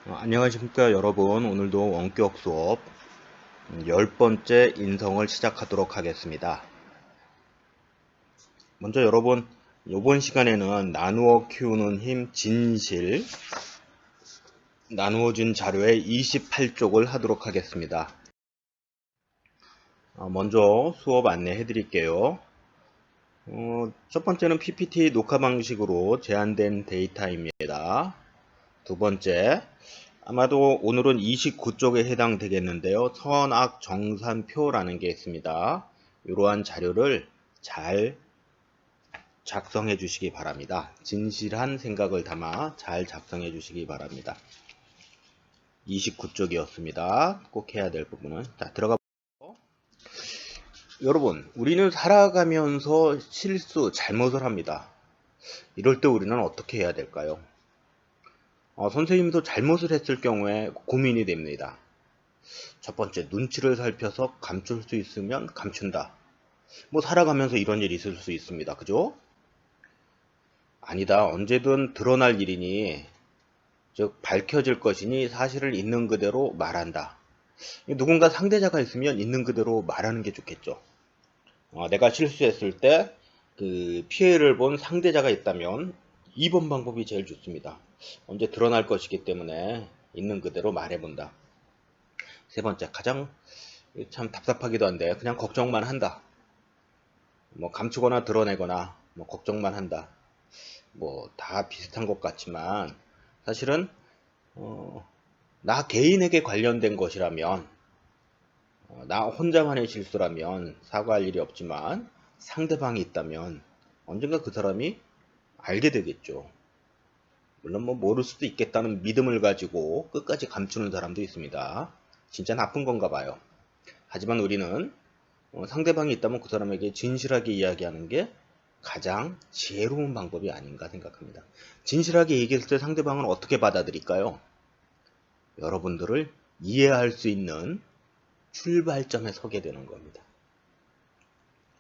안녕하십니까 여러분. 오늘도 원격 수업 10번째 인성을 시작하도록 하겠습니다. 먼저 여러분, 이번 시간에는 나누어 키우는 힘 진실 나누어진 자료의 28쪽을 하도록 하겠습니다. 먼저 수업 안내해 드릴게요. 첫 번째는 PPT 녹화 방식으로 제한된 데이터입니다. 두 번째, 아마도 오늘은 29쪽에 해당되겠는데요. 선악정산표라는 게 있습니다. 이러한 자료를 잘 작성해 주시기 바랍니다. 진실한 생각을 담아 잘 작성해 주시기 바랍니다. 29쪽이었습니다. 꼭 해야 될 부분은. 자, 들어가 보죠. 여러분, 우리는 살아가면서 실수, 잘못을 합니다. 이럴 때 우리는 어떻게 해야 될까요? 선생님도 잘못을 했을 경우에 고민이 됩니다. 첫 번째, 눈치를 살펴서 감출 수 있으면 감춘다. 뭐 살아가면서 이런 일이 있을 수 있습니다. 그죠? 아니다. 언제든 드러날 일이니, 즉 밝혀질 것이니 사실을 있는 그대로 말한다. 누군가 상대자가 있으면 있는 그대로 말하는 게 좋겠죠. 내가 실수했을 때 그 피해를 본 상대자가 있다면 2번 방법이 제일 좋습니다. 언제 드러날 것이기 때문에 있는 그대로 말해본다. 세 번째, 가장 참 답답하기도 한데 그냥 걱정만 한다. 뭐 감추거나 드러내거나 뭐 걱정만 한다. 뭐 다 비슷한 것 같지만 사실은 나 개인에게 관련된 것이라면 나 혼자만의 실수라면 사과할 일이 없지만 상대방이 있다면 언젠가 그 사람이 알게 되겠죠. 물론 뭐 모를 수도 있겠다는 믿음을 가지고 끝까지 감추는 사람도 있습니다. 진짜 나쁜 건가 봐요. 하지만 우리는 상대방이 있다면 그 사람에게 진실하게 이야기하는 게 가장 지혜로운 방법이 아닌가 생각합니다. 진실하게 얘기했을 때 상대방은 어떻게 받아들일까요? 여러분들을 이해할 수 있는 출발점에 서게 되는 겁니다.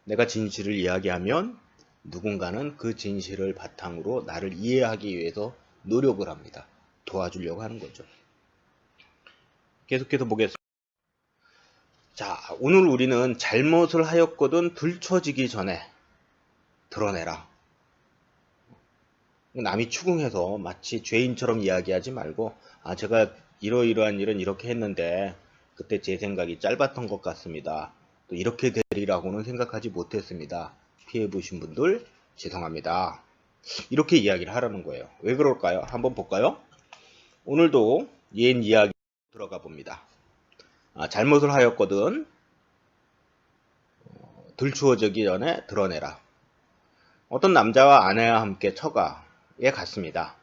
내가 진실을 이야기하면 누군가는 그 진실을 바탕으로 나를 이해하기 위해서 노력을 합니다. 도와주려고 하는 거죠. 계속해서 보겠습니다. 자, 오늘 우리는 잘못을 하였거든 들춰지기 전에 드러내라. 남이 추궁해서 마치 죄인처럼 이야기하지 말고 제가 이러이러한 일은 이렇게 했는데 그때 제 생각이 짧았던 것 같습니다. 또 이렇게 되리라고는 생각하지 못했습니다. 피해보신 분들 죄송합니다. 이렇게 이야기를 하라는 거예요. 왜 그럴까요? 한번 볼까요? 오늘도 옛 이야기 들어가 봅니다. 잘못을 하였거든 들추어지기 전에 드러내라. 어떤 남자와 아내와 함께 처가에 갔습니다.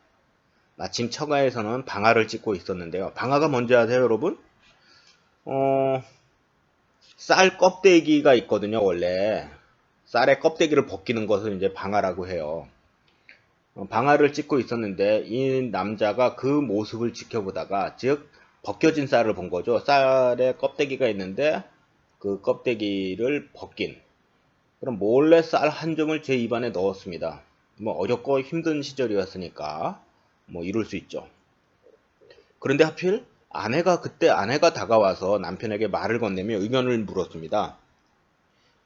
마침 처가에서는 방아를 찍고 있었는데요. 방아가 뭔지 아세요, 여러분? 쌀 껍데기가 있거든요, 원래. 쌀의 껍데기를 벗기는 것을 이제 방아라고 해요. 방아를 찍고 있었는데 이 남자가 그 모습을 지켜보다가, 즉 벗겨진 쌀을 본 거죠. 쌀에 껍데기가 있는데 그 껍데기를 벗긴, 그럼 몰래 쌀 한 점을 제 입안에 넣었습니다. 뭐 어렵고 힘든 시절이었으니까 뭐 이럴 수 있죠. 그런데 하필 그때 아내가 다가와서 남편에게 말을 건네며 의견을 물었습니다.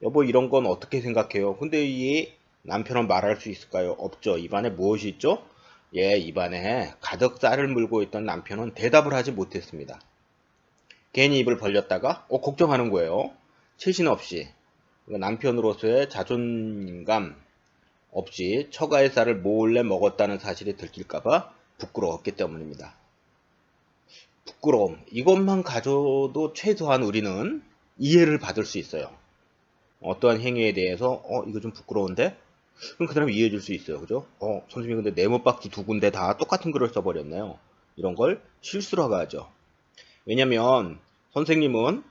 여보, 이런 건 어떻게 생각해요? 근데 이 남편은 말할 수 있을까요? 없죠. 입안에 무엇이 있죠? 입안에 가득 쌀을 물고 있던 남편은 대답을 하지 못했습니다. 괜히 입을 벌렸다가 걱정하는 거예요. 채신 없이 남편으로서의 자존감 없이 처가의 쌀을 몰래 먹었다는 사실이 들킬까봐 부끄러웠기 때문입니다. 부끄러움, 이것만 가져도 최소한 우리는 이해를 받을 수 있어요. 어떠한 행위에 대해서 이거 좀 부끄러운데? 그럼 그 사람이 이해해 줄 수 있어요. 그죠? 선생님 근데 네모박스 두 군데 다 똑같은 글을 써버렸네요. 이런 걸 실수라고 하죠. 왜냐면 선생님은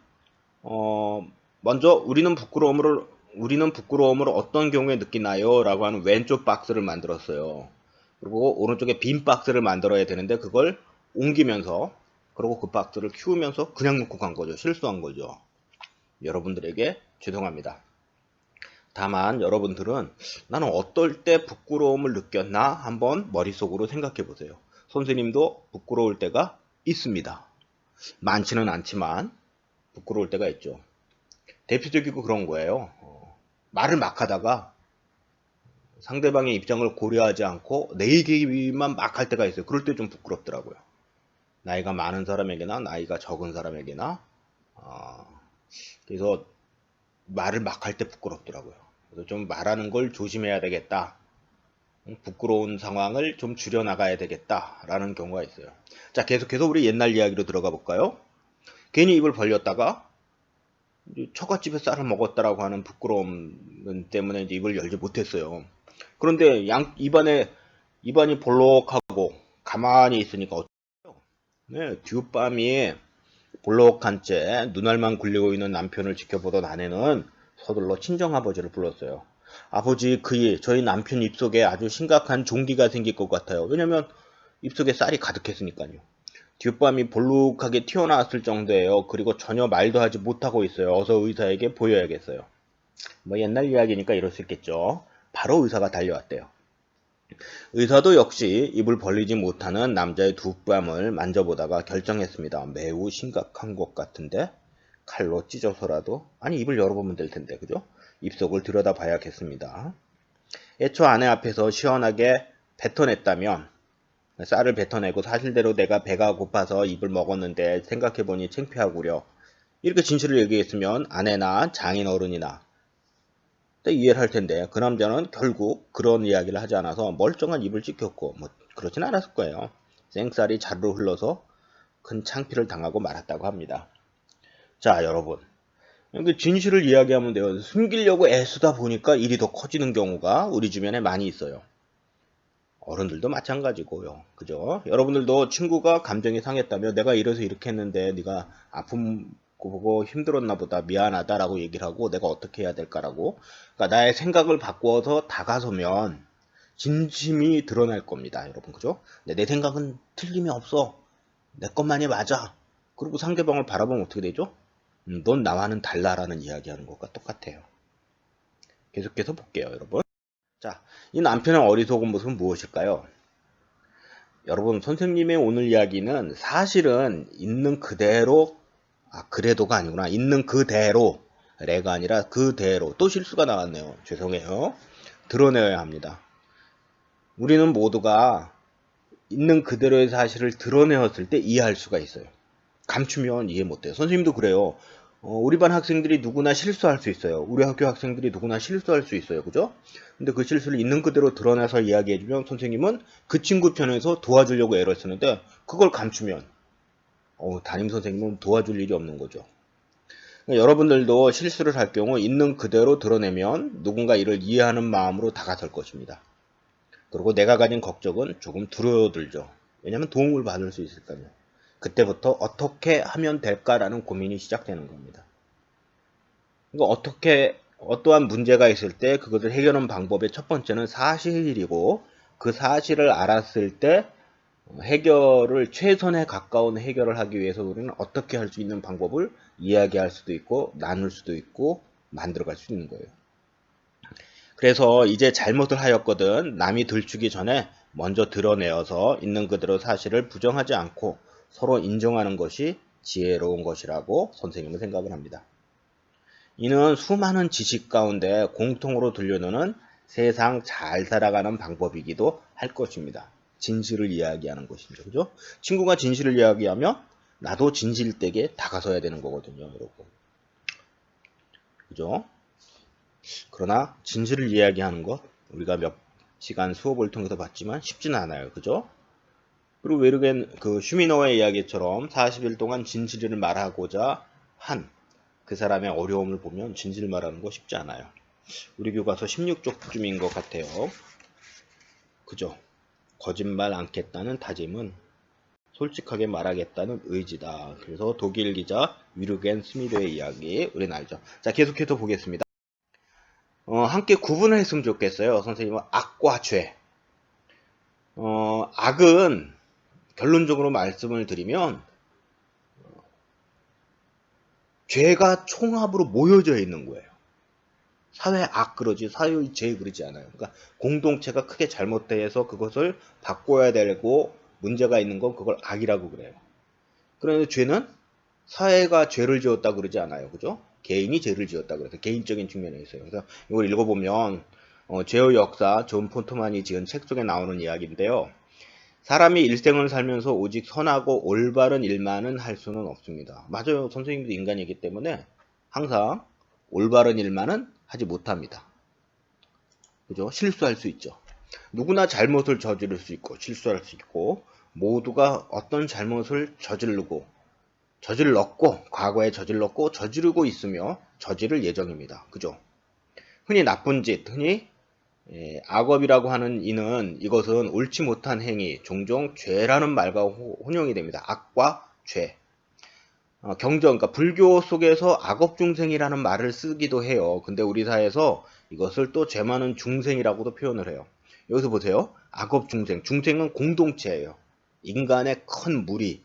먼저 우리는 부끄러움을 어떤 경우에 느끼나요? 라고 하는 왼쪽 박스를 만들었어요. 그리고 오른쪽에 빈 박스를 만들어야 되는데 그걸 옮기면서, 그리고 그 박스를 키우면서 그냥 놓고 간 거죠. 실수한 거죠. 여러분들에게 죄송합니다. 다만 여러분들은 나는 어떨 때 부끄러움을 느꼈나 한번 머릿속으로 생각해 보세요. 선생님도 부끄러울 때가 있습니다. 많지는 않지만 부끄러울 때가 있죠. 대표적이고 그런 거예요. 말을 막 하다가 상대방의 입장을 고려하지 않고 내 얘기만 막 할 때가 있어요. 그럴 때 좀 부끄럽더라고요. 나이가 많은 사람에게나 나이가 적은 사람에게나 그래서 말을 막 할 때 부끄럽더라고요. 그래서 좀 말하는 걸 조심해야 되겠다. 부끄러운 상황을 좀 줄여나가야 되겠다라는 경우가 있어요. 자, 계속해서 우리 옛날 이야기로 들어가 볼까요? 괜히 입을 벌렸다가 처갓집에 쌀을 먹었다라고 하는 부끄러움 때문에 이제 입을 열지 못했어요. 그런데 입안이 볼록하고 가만히 있으니까 어때요? 네, 뒷밤이 볼록한 채 눈알만 굴리고 있는 남편을 지켜보던 아내는 서둘러 친정아버지를 불렀어요. 아버지, 저희 남편 입속에 아주 심각한 종기가 생길 것 같아요. 왜냐면 입속에 쌀이 가득했으니까요. 뒷밤이 볼록하게 튀어나왔을 정도예요. 그리고 전혀 말도 하지 못하고 있어요. 어서 의사에게 보여야겠어요. 뭐 옛날 이야기니까 이럴 수 있겠죠. 바로 의사가 달려왔대요. 의사도 역시 입을 벌리지 못하는 남자의 뒷밤을 만져보다가 결정했습니다. 매우 심각한 것 같은데 칼로 찢어서라도 아니 입을 열어보면 될 텐데 그죠? 입속을 들여다봐야겠습니다. 애초 아내 앞에서 시원하게 뱉어냈다면 쌀을 뱉어내고 사실대로 내가 배가 고파서 입을 먹었는데 생각해보니 창피하구려. 이렇게 진실을 얘기했으면 아내나 장인 어른이나 이해를 할 텐데 그 남자는 결국 그런 이야기를 하지 않아서 멀쩡한 입을 찍혔고 뭐 그렇진 않았을 거예요. 생쌀이 자르르 흘러서 큰 창피를 당하고 말았다고 합니다. 자, 여러분. 이게 진실을 이야기하면 돼요. 숨기려고 애쓰다 보니까 일이 더 커지는 경우가 우리 주변에 많이 있어요. 어른들도 마찬가지고요. 그죠? 여러분들도 친구가 감정이 상했다며 내가 이래서 이렇게 했는데 네가 아픔 보고 힘들었나 보다 미안하다라고 얘기를 하고 내가 어떻게 해야 될까라고 그러니까 나의 생각을 바꾸어서 다가서면 진심이 드러날 겁니다. 여러분 그죠? 근데 내 생각은 틀림이 없어. 내 것만이 맞아. 그리고 상대방을 바라보면 어떻게 되죠? 넌 나와는 달라라는 이야기하는 것과 똑같아요. 계속해서 볼게요, 여러분. 자, 이 남편의 어리석은 모습은 무엇일까요? 여러분, 선생님의 오늘 이야기는 사실은 있는 그대로, 그래도가 아니구나. 있는 그대로, 레가 아니라 그대로. 또 실수가 나왔네요. 죄송해요. 드러내야 합니다. 우리는 모두가 있는 그대로의 사실을 드러내었을 때 이해할 수가 있어요. 감추면 이해 못해요. 선생님도 그래요. 우리 반 학생들이 누구나 실수할 수 있어요. 우리 학교 학생들이 누구나 실수할 수 있어요. 그죠? 근데 그 실수를 있는 그대로 드러내서 이야기해주면 선생님은 그 친구 편에서 도와주려고 애를 쓰는데 그걸 감추면 담임 선생님은 도와줄 일이 없는 거죠. 그러니까 여러분들도 실수를 할 경우 있는 그대로 드러내면 누군가 이를 이해하는 마음으로 다가설 것입니다. 그리고 내가 가진 걱정은 조금 줄어들죠. 왜냐하면 도움을 받을 수 있을까요? 그때부터 어떻게 하면 될까라는 고민이 시작되는 겁니다. 그러니까 어떠한 문제가 있을 때 그것을 해결하는 방법의 첫 번째는 사실이고 그 사실을 알았을 때 해결을 최선에 가까운 해결을 하기 위해서 우리는 어떻게 할 수 있는 방법을 이야기할 수도 있고 나눌 수도 있고 만들어갈 수 있는 거예요. 그래서 이제 잘못을 하였거든 남이 들추기 전에 먼저 드러내어서 있는 그대로 사실을 부정하지 않고 서로 인정하는 것이 지혜로운 것이라고 선생님은 생각을 합니다. 이는 수많은 지식 가운데 공통으로 들려놓는 세상 잘 살아가는 방법이기도 할 것입니다. 진실을 이야기하는 것이죠. 그죠? 친구가 진실을 이야기하면 나도 진실되게 다가서야 되는 거거든요, 여러분. 그죠? 그러나 진실을 이야기하는 것 우리가 몇 시간 수업을 통해서 봤지만 쉽지는 않아요. 그죠? 그리고 외르겐 슈미노의 이야기처럼 40일 동안 진실을 말하고자 한 그 사람의 어려움을 보면 진실 말하는 거 쉽지 않아요. 우리 교과서 16쪽쯤인 것 같아요. 그죠? 거짓말 않겠다는 다짐은 솔직하게 말하겠다는 의지다. 그래서 독일 기자 위르겐 스미드의 이야기 우리는 알죠. 자, 계속해서 보겠습니다. 함께 구분을 했으면 좋겠어요. 선생님은 악과 죄. 악은 결론적으로 말씀을 드리면 죄가 총합으로 모여져 있는 거예요. 사회 악 그러지 사회 죄 그러지 않아요. 그러니까 공동체가 크게 잘못돼서 그것을 바꿔야 되고 문제가 있는 건 그걸 악이라고 그래요. 그런데 죄는 사회가 죄를 지었다 그러지 않아요. 그죠? 개인이 죄를 지었다 그래서 개인적인 측면에 있어요. 그래서 이걸 읽어보면 죄의 역사 존 폰트만이 지은 책 속에 나오는 이야기인데요. 사람이 일생을 살면서 오직 선하고 올바른 일만은 할 수는 없습니다. 맞아요. 선생님도 인간이기 때문에 항상 올바른 일만은 하지 못합니다. 그죠? 실수할 수 있죠. 누구나 잘못을 저지를 수 있고 실수할 수 있고 모두가 어떤 잘못을 저질렀고 과거에 저질렀고 저지르고 있으며 저지를 예정입니다. 그죠? 흔히 나쁜 짓, 흔히 악업이라고 하는 이는 이것은 옳지 못한 행위, 종종 죄라는 말과 혼용이 됩니다. 악과 죄. 그러니까 불교 속에서 악업중생이라는 말을 쓰기도 해요. 근데 우리 사회에서 이것을 또 죄 많은 중생이라고도 표현을 해요. 여기서 보세요. 악업중생. 중생은 공동체예요. 인간의 큰 무리.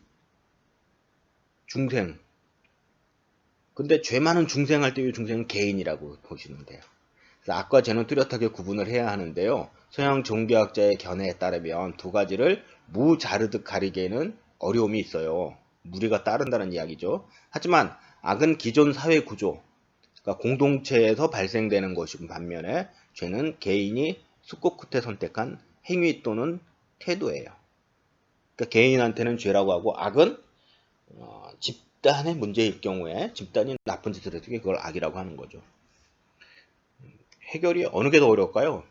중생. 근데 죄 많은 중생 할 때 이 중생은 개인이라고 보시면 돼요. 그래서 악과 죄는 뚜렷하게 구분을 해야 하는데요. 서양 종교학자의 견해에 따르면 두 가지를 무자르듯 가리기에는 어려움이 있어요. 무리가 따른다는 이야기죠. 하지만 악은 기존 사회 구조, 그러니까 공동체에서 발생되는 것인 반면에 죄는 개인이 숙고 끝에 선택한 행위 또는 태도예요. 그러니까 개인한테는 죄라고 하고 악은 집단의 문제일 경우에 집단이 나쁜 짓을 해도 그걸 악이라고 하는 거죠. 해결이 어느 게 더 어려울까요?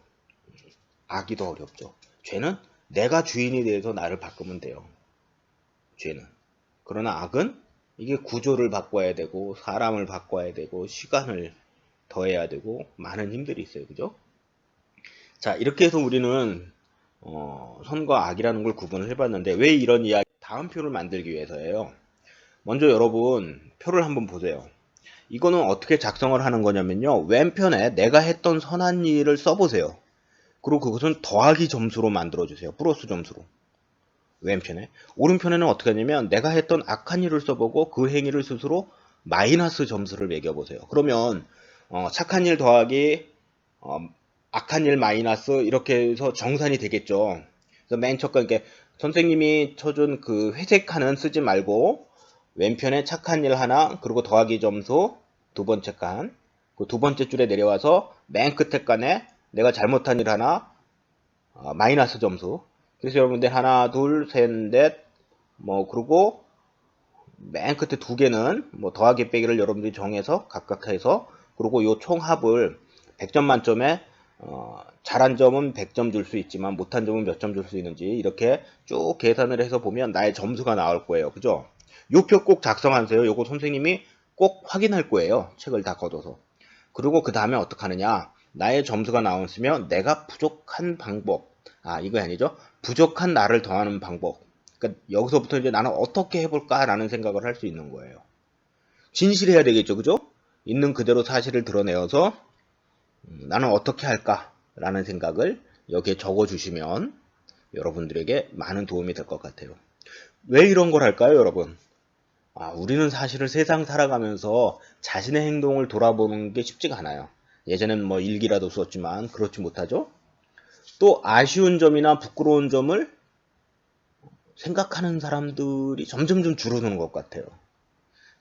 악이 더 어렵죠. 죄는 내가 주인이 돼서 나를 바꾸면 돼요. 죄는. 그러나 악은 이게 구조를 바꿔야 되고 사람을 바꿔야 되고 시간을 더해야 되고 많은 힘들이 있어요. 그죠? 자, 이렇게 해서 우리는 선과 악이라는 걸 구분을 해봤는데 왜 이런 이야기 다음 표를 만들기 위해서예요. 먼저 여러분 표를 한번 보세요. 이거는 어떻게 작성을 하는 거냐면요. 왼편에 내가 했던 선한 일을 써보세요. 그리고 그것은 더하기 점수로 만들어주세요. 플러스 점수로. 왼편에. 오른편에는 어떻게 하냐면 내가 했던 악한 일을 써보고 그 행위를 스스로 마이너스 점수를 매겨보세요. 그러면 착한 일 더하기 악한 일 마이너스 이렇게 해서 정산이 되겠죠. 그래서 맨 첫 번째 선생님이 쳐준 그 회색 칸은 쓰지 말고 왼편에 착한 일 하나 그리고 더하기 점수 두 번째 칸 그 두 번째 줄에 내려와서 맨 끝에 칸에 내가 잘못한 일 하나 마이너스 점수. 그래서 여러분들 하나 둘 셋 넷 그리고 맨 끝에 두 개는 더하기 빼기를 여러분들이 정해서 각각 해서 그리고 요 총합을 100점 만점에 잘한 점은 100점 줄 수 있지만 못한 점은 몇 점 줄 수 있는지 이렇게 쭉 계산을 해서 보면 나의 점수가 나올 거예요. 그죠? 요 표 꼭 작성하세요. 요거 선생님이 꼭 확인할 거예요. 책을 다 걷어서. 그리고 그 다음에 어떻게 하느냐. 나의 점수가 나왔으면 내가 부족한 방법. 이거 아니죠. 부족한 나를 더하는 방법. 그러니까 여기서부터 이제 나는 어떻게 해볼까라는 생각을 할 수 있는 거예요. 진실해야 되겠죠. 그죠? 있는 그대로 사실을 드러내어서 나는 어떻게 할까라는 생각을 여기에 적어주시면 여러분들에게 많은 도움이 될 것 같아요. 왜 이런 걸 할까요, 여러분? 우리는 사실은 세상 살아가면서 자신의 행동을 돌아보는 게 쉽지가 않아요. 예전엔 일기라도 썼지만 그렇지 못하죠. 또 아쉬운 점이나 부끄러운 점을 생각하는 사람들이 점점 좀 줄어드는 것 같아요.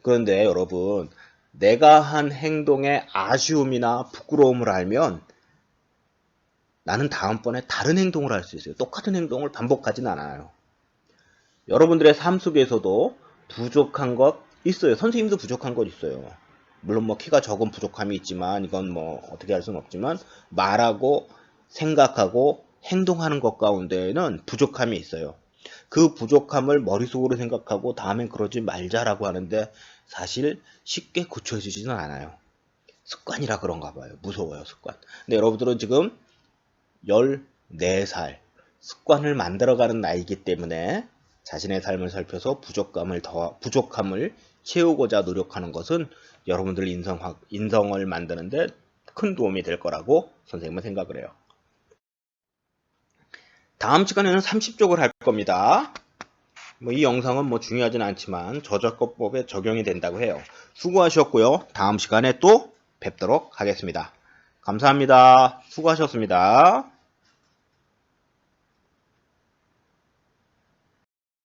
그런데 여러분, 내가 한 행동의 아쉬움이나 부끄러움을 알면 나는 다음번에 다른 행동을 할 수 있어요. 똑같은 행동을 반복하진 않아요. 여러분들의 삶 속에서도 부족한 것 있어요. 선생님도 부족한 것 있어요. 물론 키가 적은 부족함이 있지만 이건 어떻게 할 수는 없지만 말하고 생각하고 행동하는 것 가운데에는 부족함이 있어요. 그 부족함을 머릿속으로 생각하고 다음엔 그러지 말자라고 하는데 사실 쉽게 고쳐지지는 않아요. 습관이라 그런가 봐요. 무서워요, 습관. 근데 여러분들은 지금 14살 습관을 만들어가는 나이기 때문에 자신의 삶을 살펴서 부족함을 채우고자 노력하는 것은 여러분들 인성을 만드는데 큰 도움이 될 거라고 선생님은 생각을 해요. 다음 시간에는 30쪽을 할 겁니다. 이 영상은 중요하진 않지만 저작권법에 적용이 된다고 해요. 수고하셨고요. 다음 시간에 또 뵙도록 하겠습니다. 감사합니다. 수고하셨습니다.